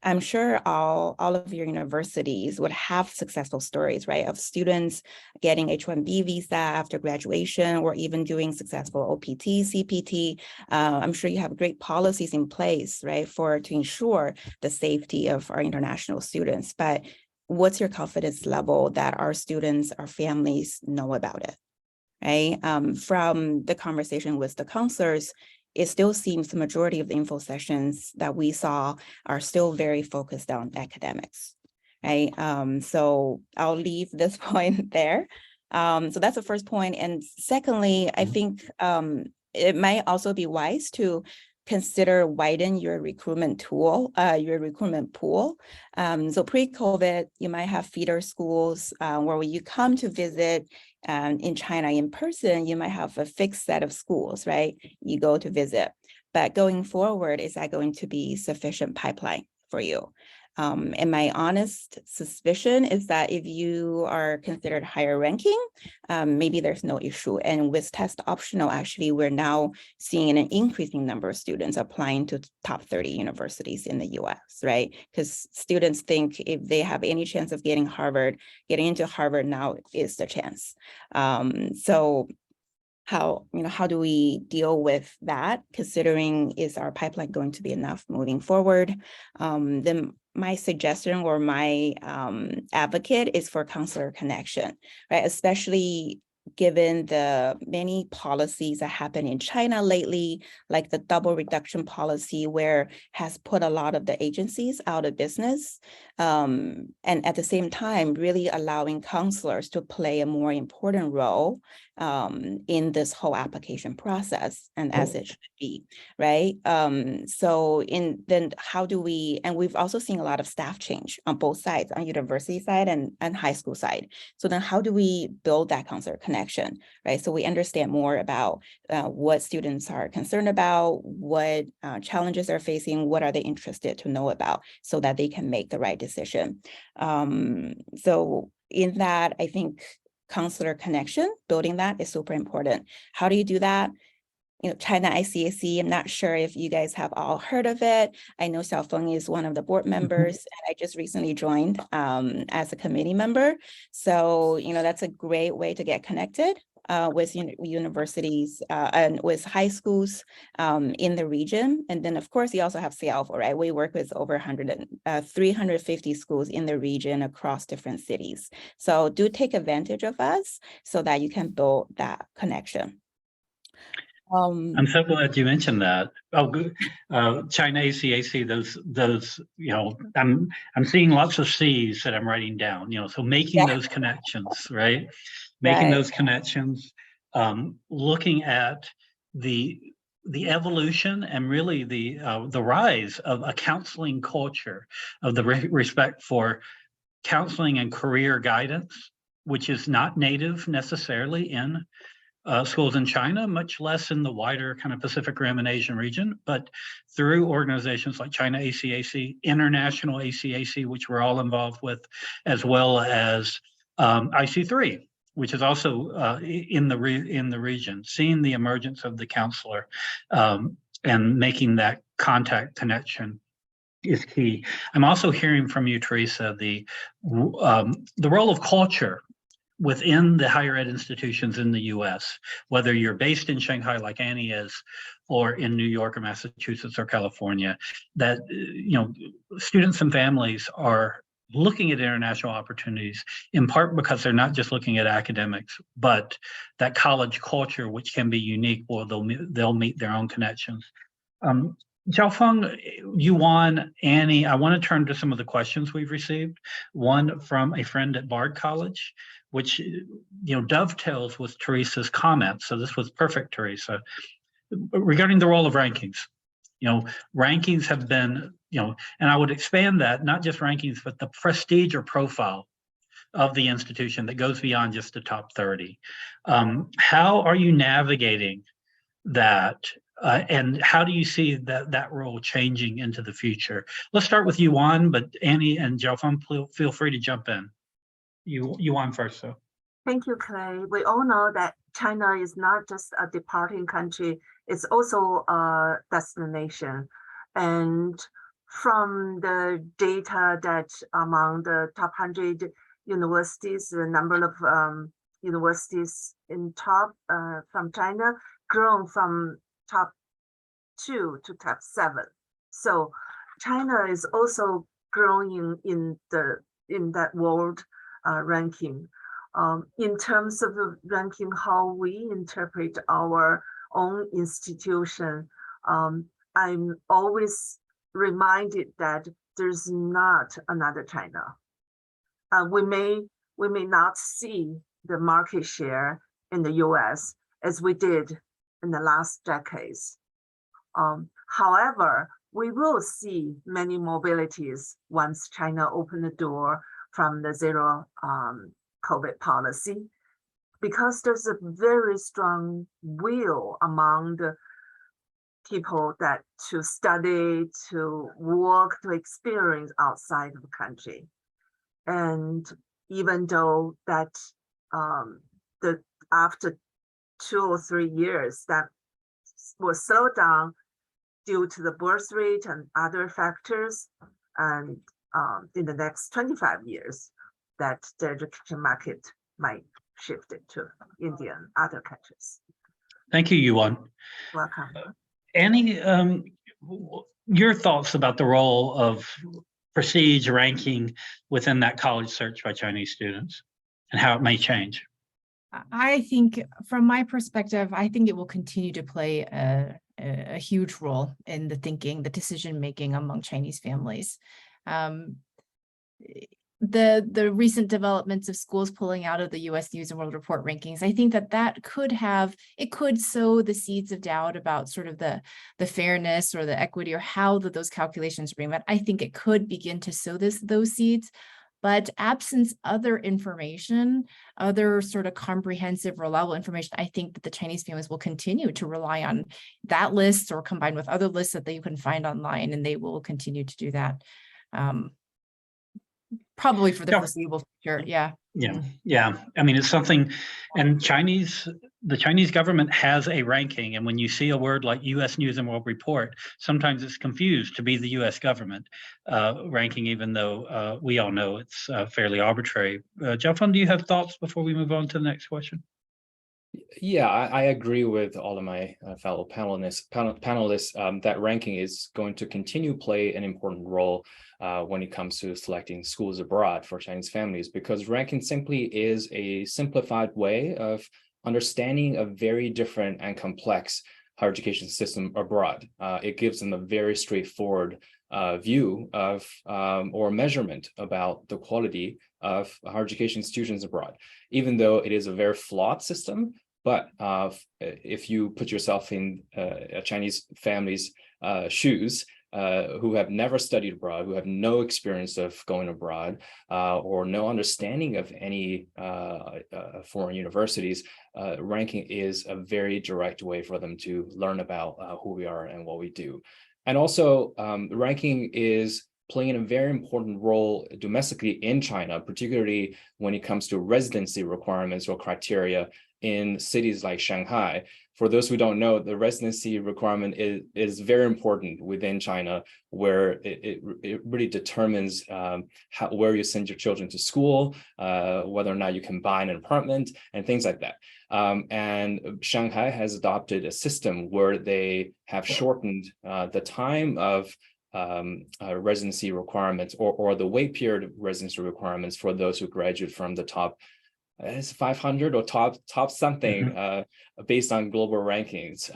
I'm sure all of your universities would have successful stories, right, of students getting H-1B visa after graduation or even doing successful OPT, CPT. I'm sure you have great policies in place, right, to ensure the safety of our international students. But what's your confidence level that our students, our families know about it, right? From the conversation with the counselors, it still seems the majority of the info sessions that we saw are still very focused on academics, right? So I'll leave this point there. So that's the first point. And secondly, I think it might also be wise to consider widen your recruitment pool. So pre-COVID, you might have feeder schools where when you come to visit in China in person, you might have a fixed set of schools, right? You go to visit. But going forward, is that going to be sufficient pipeline for you? And my honest suspicion is that if you are considered higher ranking, maybe there's no issue. And with test optional, actually, we're now seeing an increasing number of students applying to top 30 universities in the US, right? Because students think if they have any chance of getting into Harvard now is the chance. So how do we deal with that, considering is our pipeline going to be enough moving forward? Then my suggestion or my advocate is for counselor connection, right? Especially given the many policies that happen in China lately, like the double reduction policy, where has put a lot of the agencies out of business, and at the same time, really allowing counselors to play a more important role in this whole application process, and as it should be, right? So then how do we, and we've also seen a lot of staff change on both sides, on university side and high school side. So then how do we build that counselor connection, right? So we understand more about what students are concerned about, what challenges they're facing, what are they interested to know about, so that they can make the right decision. So in that, I think counselor connection, building that is super important. How do you do that? You know, China ICAC, I'm not sure if you guys have all heard of it. I know Cialfo is one of the board members, and I just recently joined as a committee member. So, you know, that's a great way to get connected with universities and with high schools in the region. And then, of course, you also have Cialfo, right? We work with over 350 schools in the region across different cities. So do take advantage of us so that you can build that connection. I'm so glad you mentioned that. Oh, good. China ACAC, those, you know, I'm seeing lots of C's that I'm writing down, you know, so making those connections, right? Making those connections, looking at the evolution and really the rise of a counseling culture, of the respect for counseling and career guidance, which is not native necessarily in schools in China, much less in the wider kind of Pacific Rim and Asian region, but through organizations like China ACAC, International ACAC, which we're all involved with, as well as IC3, which is also in the region, seeing the emergence of the counselor and making that contact connection is key. I'm also hearing from you, Teresa, the role of culture within the higher ed institutions in the US, whether you're based in Shanghai like Annie is, or in New York or Massachusetts or California, that you know, students and families are looking at international opportunities, in part because they're not just looking at academics, but that college culture, which can be unique, or they'll meet their own connections. Cialfo, Yuan, Annie, I want to turn to some of the questions we've received. One from a friend at Bard College, which, you know, dovetails with Teresa's comments. So this was perfect, Teresa. Regarding the role of rankings, you know, rankings have been, you know, and I would expand that, not just rankings, but the prestige or profile of the institution that goes beyond just the top 30. How are you navigating that? And how do you see that role changing into the future? Let's start with Yuan, but Annie and Cialfo, feel free to jump in. Yuan first, so. Thank you, Clay. We all know that China is not just a departing country, it's also a destination. And from the data that among the top 100 universities, the number of universities in top from China grown from top 2 to top 7. So China is also growing in that world ranking. In terms of the ranking, how we interpret our own institution, I'm always reminded that there's not another China. We may not see the market share in the US as we did in the last decades. However, we will see many mobilities once China opened the door from the zero COVID policy, because there's a very strong will among the people that to study, to work, to experience outside of the country. And even though that after 2 or 3 years that will slow down due to the birth rate and other factors, and in the next 25 years, that the education market might shift it to India and other countries. Thank you, Yuan. Welcome. Annie, your thoughts about the role of prestige ranking within that college search by Chinese students and how it may change? I think from my perspective, I think it will continue to play a huge role in the thinking, the decision-making among Chinese families. The recent developments of schools pulling out of the U.S. News and World Report rankings, I think that could sow the seeds of doubt about sort of the fairness or the equity or how those calculations are being met. I think it could begin to sow those seeds. But absence other information, other sort of comprehensive, reliable information, I think that the Chinese families will continue to rely on that list or combined with other lists that you can find online, and they will continue to do that. Probably for the foreseeable future. Yeah. Yeah. I mean, it's something, and the Chinese government has a ranking, and when you see a word like U.S. News and World Report, sometimes it's confused to be the U.S. government ranking, even though we all know it's fairly arbitrary. Cialfo, do you have thoughts before we move on to the next question? Yeah, I agree with all of my fellow panelists that ranking is going to continue to play an important role when it comes to selecting schools abroad for Chinese families, because ranking simply is a simplified way of understanding a very different and complex higher education system abroad. It gives them a very straightforward view of or measurement about the quality of higher education institutions abroad, even though it is a very flawed system. But if you put yourself in a Chinese family's shoes, who have never studied abroad, who have no experience of going abroad, or no understanding of any foreign universities, ranking is a very direct way for them to learn about who we are and what we do. And also, ranking is playing a very important role domestically in China, particularly when it comes to residency requirements or criteria in cities like Shanghai. For those who don't know, the residency requirement is very important within China, where it really determines where you send your children to school, whether or not you can buy an apartment, and things like that. And Shanghai has adopted a system where they have shortened the time of residency requirements or the wait period of residency requirements for those who graduate from the top 500 or top something based on global rankings,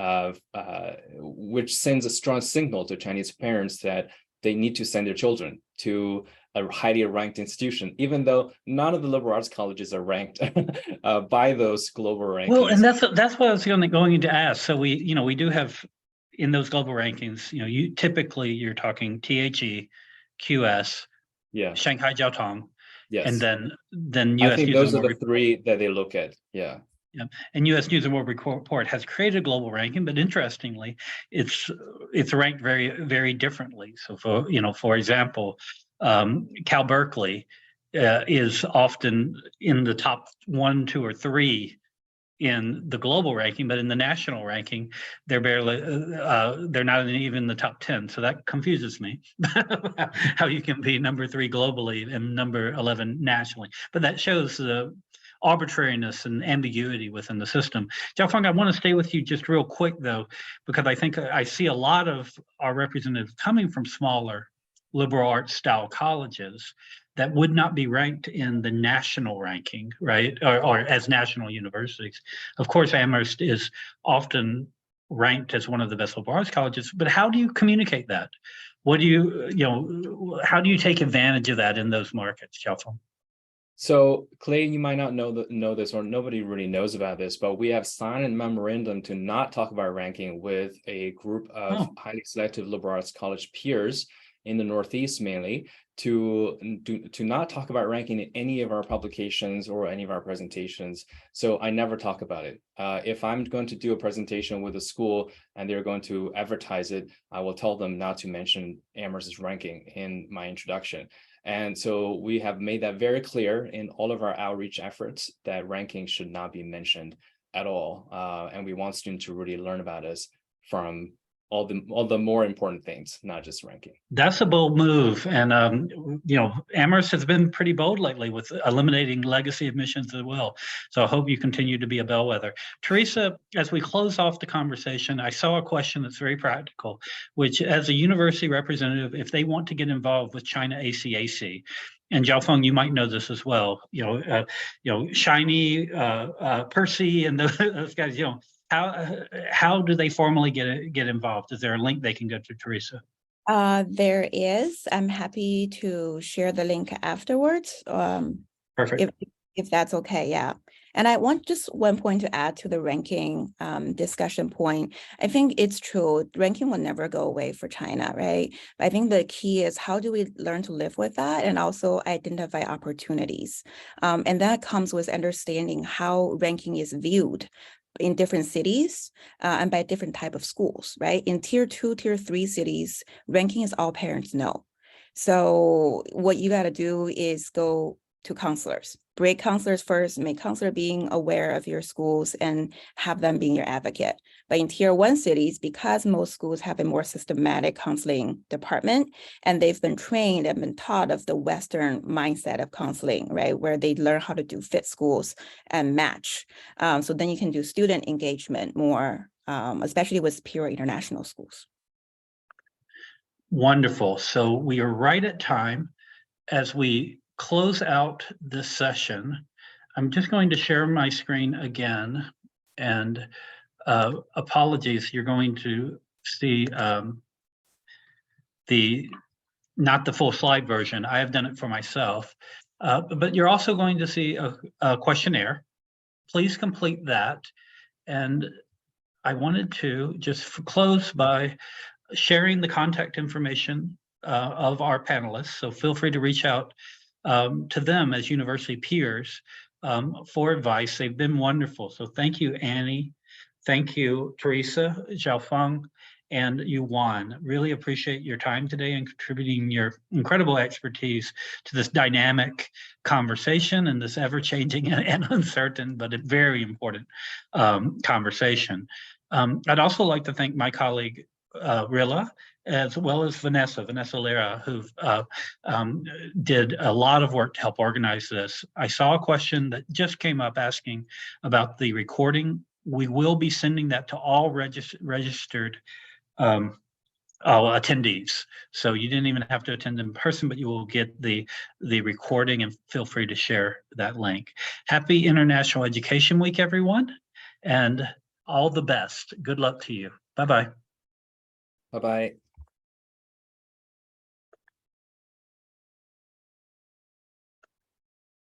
which sends a strong signal to Chinese parents that they need to send their children to a highly ranked institution, even though none of the liberal arts colleges are ranked by those global rankings. Well, and that's what I was going to ask. So we do have in those global rankings, you're talking THE, QS, yeah, Shanghai Jiaotong. Yes. And then US I think News those and are World the three that they look at. Yeah. Yeah. And US News and World Report has created a global ranking, but interestingly, it's ranked very, very differently. So for example, Cal Berkeley is often in the top 1, 2, or 3 in the global ranking, but in the national ranking, they're barely, they're not even in the top 10. So that confuses me, how you can be number 3 globally and number 11 nationally. But that shows the arbitrariness and ambiguity within the system. Jiaofeng, I want to stay with you just real quick though, because I think I see a lot of our representatives coming from smaller liberal arts style colleges that would not be ranked in the national ranking, right? Or as national universities. Of course, Amherst is often ranked as one of the best liberal arts colleges, but how do you communicate that? What do how do you take advantage of that in those markets, Cialfo? So Clay, you might not know this, or nobody really knows about this, but we have signed a memorandum to not talk about ranking with a group of highly selective liberal arts college peers in the Northeast mainly, to not talk about ranking in any of our publications or any of our presentations. So I never talk about it. If I'm going to do a presentation with a school and they're going to advertise it, I will tell them not to mention Amherst's ranking in my introduction. And so we have made that very clear in all of our outreach efforts that ranking should not be mentioned at all. And we want students to really learn about us from all the more important things, not just ranking. That's a bold move. And, Amherst has been pretty bold lately with eliminating legacy admissions as well. So I hope you continue to be a bellwether. Teresa, as we close off the conversation, I saw a question that's very practical, which as a university representative, if they want to get involved with China ACAC, and Jiaofeng, you might know this as well. Shiny, Percy, and those guys. How do they formally get involved? Is there a link they can go to, Teresa? There is. I'm happy to share the link afterwards. Perfect. If that's okay, yeah. And I want just one point to add to the ranking discussion point. I think it's true, ranking will never go away for China, right? But I think the key is how do we learn to live with that and also identify opportunities? And that comes with understanding how ranking is viewed in different cities and by different type of schools, right? In tier 2, tier 3 cities, ranking is all parents know. So what you got to do is go to counselors, break counselors first, make counselor being aware of your schools and have them being your advocate. But in tier 1 cities, because most schools have a more systematic counseling department, and they've been trained and been taught of the Western mindset of counseling, right? Where they learn how to do fit schools and match. So then you can do student engagement more, especially with pure international schools. Wonderful. So we are right at time. As we close out this session, I'm just going to share my screen again, and apologies, you're going to see not the full slide version. I have done it for myself, but you're also going to see a questionnaire. Please complete that. And I wanted to just close by sharing the contact information of our panelists. So feel free to reach out to them as university peers for advice. They've been wonderful. So thank you, Annie. Thank you, Teresa, Jiaofeng, and you, Juan. Really appreciate your time today and contributing your incredible expertise to this dynamic conversation and this ever-changing and uncertain, but a very important conversation. I'd also like to thank my colleague, Rilla, as well as Vanessa Lera, who did a lot of work to help organize this. I saw a question that just came up asking about the recording. We will be sending that to all registered attendees. So you didn't even have to attend in person, but you will get the recording, and feel free to share that link. Happy International Education Week, everyone, and all the best. Good luck to you. Bye-bye. Bye-bye.